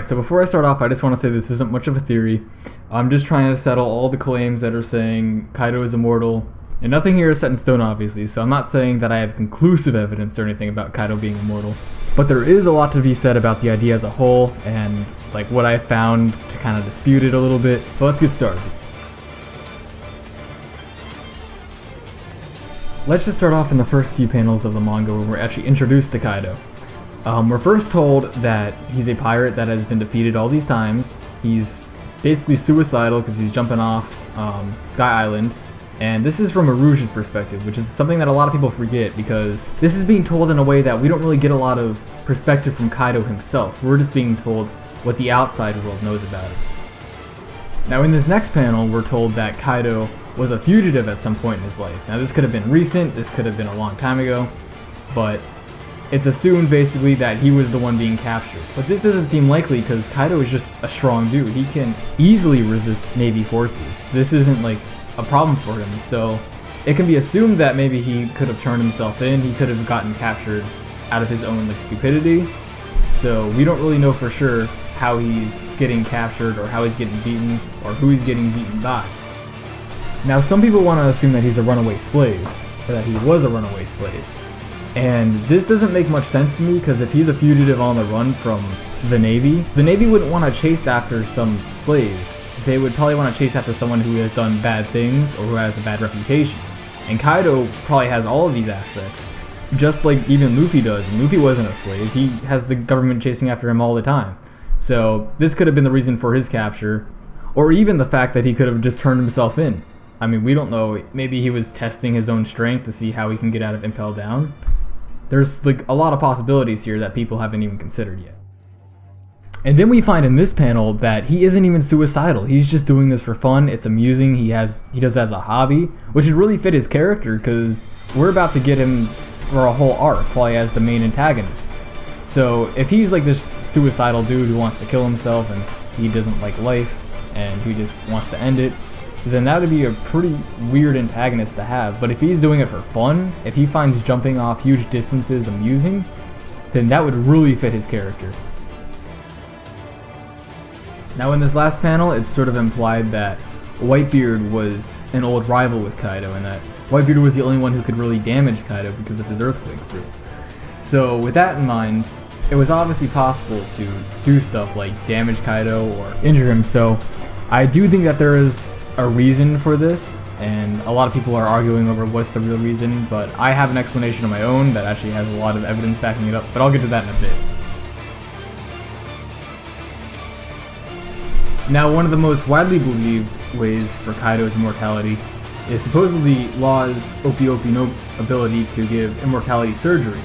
Alright, so before I start off, I just want to say this isn't much of a theory. I'm just trying to settle all the claims that are saying Kaido is immortal. And nothing here is set in stone, obviously, so I'm not saying that I have conclusive evidence or anything about Kaido being immortal. But there is a lot to be said about the idea as a whole, and like what I found to kind of dispute it a little bit. So let's get started. Let's just start off in the first few panels of the manga when we're actually introduced to Kaido. We're first told that he's a pirate that has been defeated all these times. He's basically suicidal because he's jumping off Sky Island. And this is from Arouge's perspective, which is something that a lot of people forget because this is being told in a way that we don't really get a lot of perspective from Kaido himself. We're just being told what the outside world knows about it. Now in this next panel, we're told that Kaido was a fugitive at some point in his life. Now this could have been recent, this could have been a long time ago, but it's assumed basically that he was the one being captured. But this doesn't seem likely because Kaido is just a strong dude. He can easily resist Navy forces. This isn't like a problem for him, so it can be assumed that maybe he could have turned himself in, he could have gotten captured out of his own like stupidity. So we don't really know for sure how he's getting captured or how he's getting beaten or who he's getting beaten by. Now some people want to assume that he's a runaway slave, or that he was a runaway slave. And this doesn't make much sense to me because if he's a fugitive on the run from the Navy wouldn't want to chase after some slave. They would probably want to chase after someone who has done bad things or who has a bad reputation. And Kaido probably has all of these aspects, just like even Luffy does. And Luffy wasn't a slave. He has the government chasing after him all the time. So this could have been the reason for his capture, or even the fact that he could have just turned himself in. I mean, we don't know. Maybe he was testing his own strength to see how he can get out of Impel Down. There's like a lot of possibilities here that people haven't even considered yet. And then we find in this panel that he isn't even suicidal. He's just doing this for fun. It's amusing. He does it as a hobby, which would really fit his character because we're about to get him for a whole arc, probably as the main antagonist. So if he's like this suicidal dude who wants to kill himself and he doesn't like life and he just wants to end it, then that would be a pretty weird antagonist to have. But if he's doing it for fun, if he finds jumping off huge distances amusing, then that would really fit his character. Now in this last panel, it's sort of implied that Whitebeard was an old rival with Kaido, and that Whitebeard was the only one who could really damage Kaido because of his earthquake fruit. So with that in mind, it was obviously possible to do stuff like damage Kaido or injure him, so I do think that there is a reason for this, and a lot of people are arguing over what's the real reason, but I have an explanation of my own that actually has a lot of evidence backing it up, but I'll get to that in a bit. Now, one of the most widely believed ways for Kaido's immortality is supposedly Law's Opi no ability to give immortality surgery.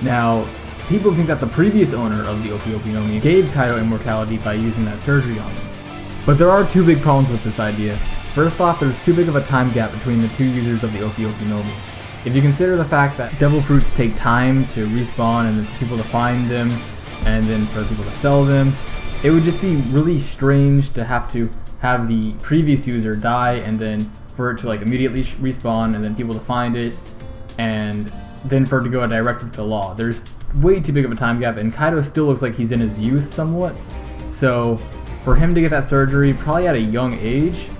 Now, people think that the previous owner of the Opi no Mi gave Kaido immortality by using that surgery on him. But there are two big problems with this idea. First off, there's too big of a time gap between the two users of the Opi no Mi. If you consider the fact that devil fruits take time to respawn and then for people to find them, and then for people to sell them, it would just be really strange to have the previous user die and then for it to like immediately respawn and then people to find it, and then for it to go directly to Law. There's way too big of a time gap, and Kaido still looks like he's in his youth somewhat. So for him to get that surgery, probably at a young age,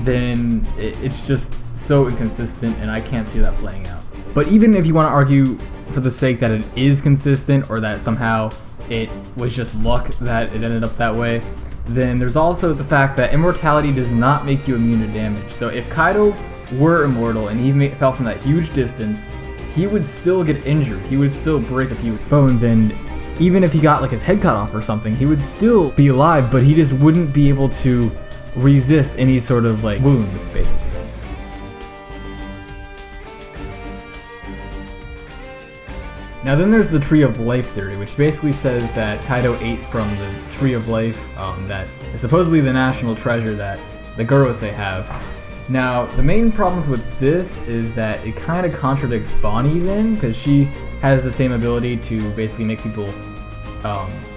then it's just so inconsistent, and I can't see that playing out. But even if you want to argue for the sake that it is consistent, or that somehow it was just luck that it ended up that way, then there's also the fact that immortality does not make you immune to damage. So if Kaido were immortal and he fell from that huge distance, he would still get injured. He would still break a few bones, and even if he got like his head cut off or something, he would still be alive, but he just wouldn't be able to resist any sort of like wounds, basically. Now then there's the Tree of Life theory, which basically says that Kaido ate from the Tree of Life that is supposedly the national treasure that the Gorosei have. Now, the main problems with this is that it kind of contradicts Bonnie then, because she has the same ability to basically make people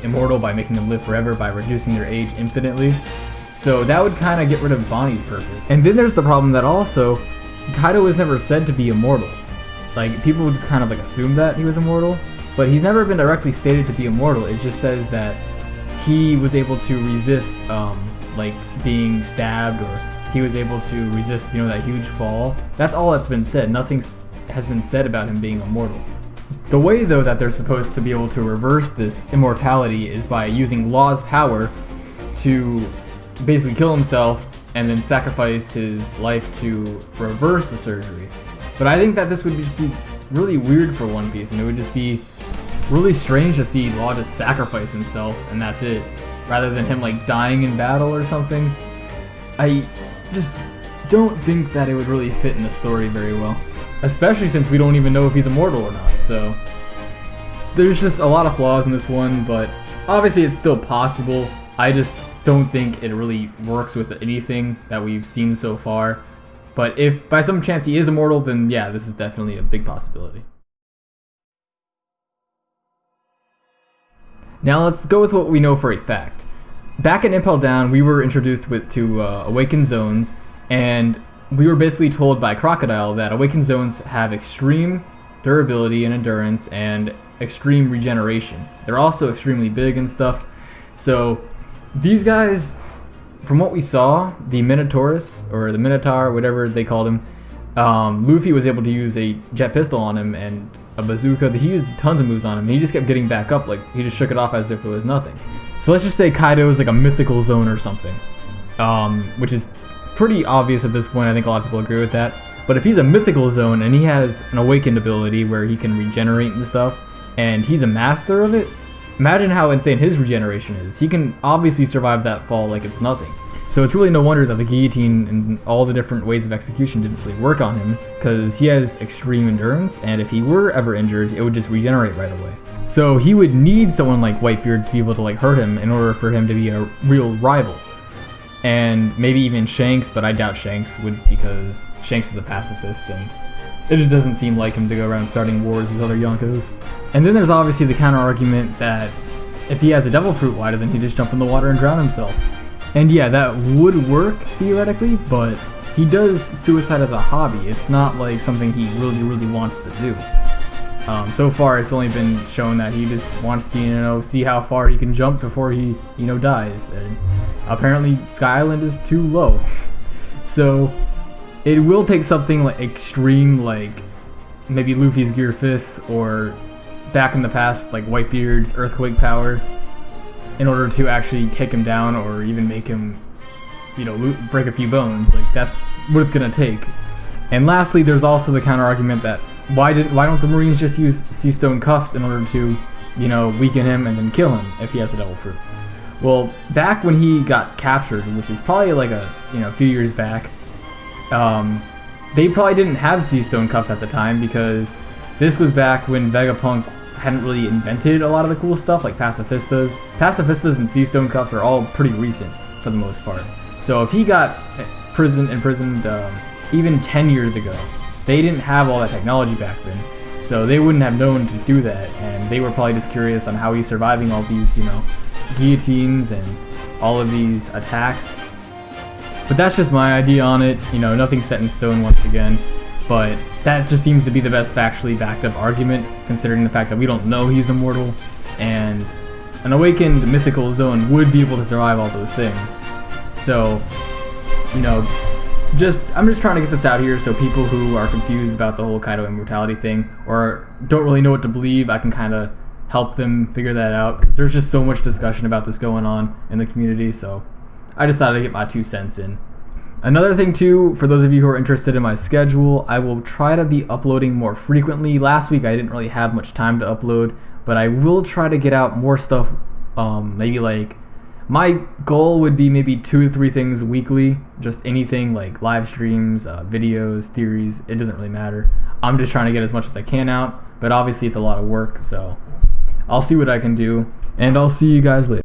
immortal by making them live forever by reducing their age infinitely. So that would kind of get rid of Bonnie's purpose. And then there's the problem that also, Kaido was never said to be immortal. Like, people would just kind of like assume that he was immortal, but he's never been directly stated to be immortal. It just says that he was able to resist like being stabbed, or he was able to resist, you know, that huge fall. That's all that's been said. Nothing has been said about him being immortal. The way, though, that they're supposed to be able to reverse this immortality is by using Law's power to basically kill himself and then sacrifice his life to reverse the surgery. But I think that this would just be really weird for One Piece, and it would just be really strange to see Law just sacrifice himself and that's it, rather than him like dying in battle or something. I just don't think that it would really fit in the story very well, especially since we don't even know if he's immortal or not. So there's just a lot of flaws in this one, but obviously it's still possible. I just don't think it really works with anything that we've seen so far. But if by some chance he is immortal, then yeah, this is definitely a big possibility. Now let's go with what we know for a fact. Back in Impel Down, we were introduced to awakened zones, and we were basically told by Crocodile that awakened zones have extreme durability and endurance and extreme regeneration. They're also extremely big and stuff. So these guys, from what we saw, the Minotaurus, or the Minotaur, whatever they called him, Luffy was able to use a jet pistol on him and a bazooka. He used tons of moves on him, and he just kept getting back up, like he just shook it off as if it was nothing. So let's just say Kaido is like a mythical zone or something, which is pretty obvious at this point. I think a lot of people agree with that. But if he's a mythical zone and he has an awakened ability where he can regenerate and stuff, and he's a master of it, imagine how insane his regeneration is. He can obviously survive that fall like it's nothing. So it's really no wonder that the guillotine and all the different ways of execution didn't really work on him, because he has extreme endurance, and if he were ever injured, it would just regenerate right away. So he would need someone like Whitebeard to be able to like hurt him in order for him to be a real rival. And maybe even Shanks, but I doubt Shanks would, because Shanks is a pacifist and it just doesn't seem like him to go around starting wars with other Yonkos. And then there's obviously the counter argument that if he has a devil fruit, why doesn't he just jump in the water and drown himself? And yeah, that would work theoretically, but he does suicide as a hobby. It's not like something he really wants to do. So far, it's only been shown that he just wants to, you know, see how far he can jump before he, you know, dies. And apparently, Sky Island is too low. So it will take something like extreme, like maybe Luffy's Gear 5th, or back in the past, like Whitebeard's Earthquake power, in order to actually take him down, or even make him, you know, break a few bones. Like, that's what it's gonna take. And lastly, there's also the counter argument that why don't the Marines just use Sea Stone Cuffs in order to, you know, weaken him and then kill him if he has a devil fruit? Well, back when he got captured, which is probably like a few years back, they probably didn't have Sea Stone Cuffs at the time, because this was back when Vegapunk hadn't really invented a lot of the cool stuff like pacifistas. Pacifistas and Sea Stone Cuffs are all pretty recent for the most part. So if he got imprisoned even 10 years ago, they didn't have all that technology back then, so they wouldn't have known to do that, and they were probably just curious on how he's surviving all these, you know, guillotines and all of these attacks. But that's just my idea on it, you know, nothing set in stone once again, but that just seems to be the best factually backed up argument, considering the fact that we don't know he's immortal, and an awakened mythical zone would be able to survive all those things. So, you know, I'm just trying to get this out here so people who are confused about the whole Kaido immortality thing, or don't really know what to believe, I can kind of help them figure that out, because there's just so much discussion about this going on in the community, so I just thought I'd get my 2 cents in. Another thing too, for those of you who are interested in my schedule, I will try to be uploading more frequently. Last week I didn't really have much time to upload, but I will try to get out more stuff, maybe like, my goal would be maybe 2 to 3 things weekly, just anything like live streams, videos, theories, it doesn't really matter. I'm just trying to get as much as I can out, but obviously it's a lot of work, so I'll see what I can do, and I'll see you guys later.